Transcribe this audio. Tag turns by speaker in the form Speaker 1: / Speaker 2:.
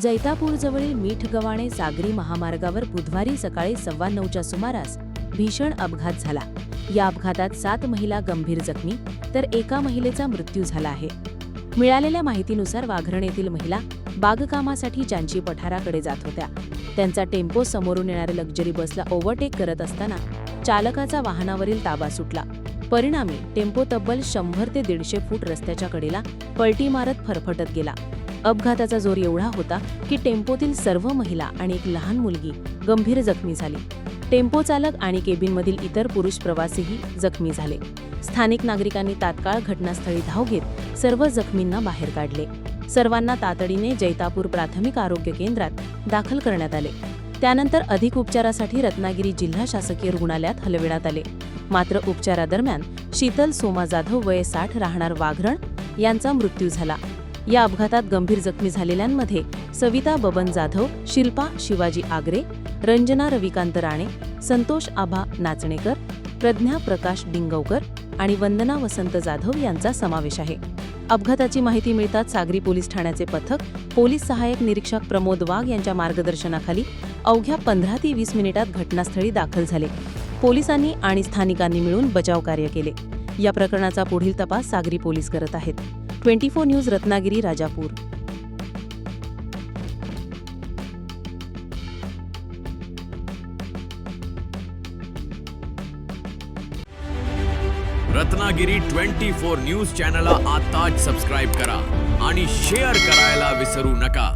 Speaker 1: जैतापूरजवळील मीठगव्हाणे सागरी महामार्गावर बुधवारी सकाळी 9:15च्या सुमारास भीषण अपघात झाला। या अपघातात 7 महिला गंभीर जखमी तर एका महिलेचा मृत्यू झाला आहे। मिळालेल्या माहितीनुसार वाघरण येथील महिला बागकामासाठी चांची पठाराकडे जात होत्या। त्यांचा टेम्पो समोरून येणाऱ्या लक्झरी बसला ओव्हरटेक करत असताना चालकाचा वाहनावरील ताबा सुटला। परिणामी टेम्पो तब्बल 100 ते 150 फूट रस्त्याच्या कडेला पलटी मारत फरफटत गेला। अपघाताचा जोर एवढा होता की टेम्पोतील सर्व महिला आणि एक लहान मुलगी गंभीर जखमी झाली। टेम्पो चालक आणि केबिनमधील इतर पुरुष प्रवासीही जखमी झाले। स्थानिक नागरिकांनी तात्काळ घटनास्थळी धाव घेत सर्व जखमींना बाहेर काढले। सर्वांना तातडीने जैतापूर प्राथमिक आरोग्य केंद्रात दाखल करण्यात आले। त्यानंतर अधिक उपचारासाठी रत्नागिरी जिल्हा शासकीय रुग्णालयात हलविण्यात आले। मात्र उपचारादरम्यान शीतल सोमा जाधव वय 60 राहणार वाघरण यांचा मृत्यू झाला। या अपघातात गंभीर जखमी झालेल्यांमध्ये सविता बबन जाधव, शिल्पा शिवाजी आगरे, रंजना रविकांत राणे, संतोष आभा नाचणेकर, प्रज्ञा प्रकाश डिंगवकर आणि वंदना वसंत जाधव यांचा समावेश आहे। अपघाताची माहिती मिळताच सागरी पोलीस ठाण्याचे पथक पोलीस सहाय्यक निरीक्षक प्रमोद वाघ यांच्या मार्गदर्शनाखाली अवघ्या 15 ते 20 मिनिटात घटनास्थळी दाखल झाले। पोलिसांनी आणि स्थानिकांनी मिळून बचाव कार्य केले। या प्रकरणाचा पुढील तपास सागरी पोलीस करत आहेत। 24 न्यूज रत्नागिरी राजापूर।
Speaker 2: रत्नागिरी 24 न्यूज चॅनलला आताच सबस्क्राइब करा आणि शेअर करायला विसरू नका।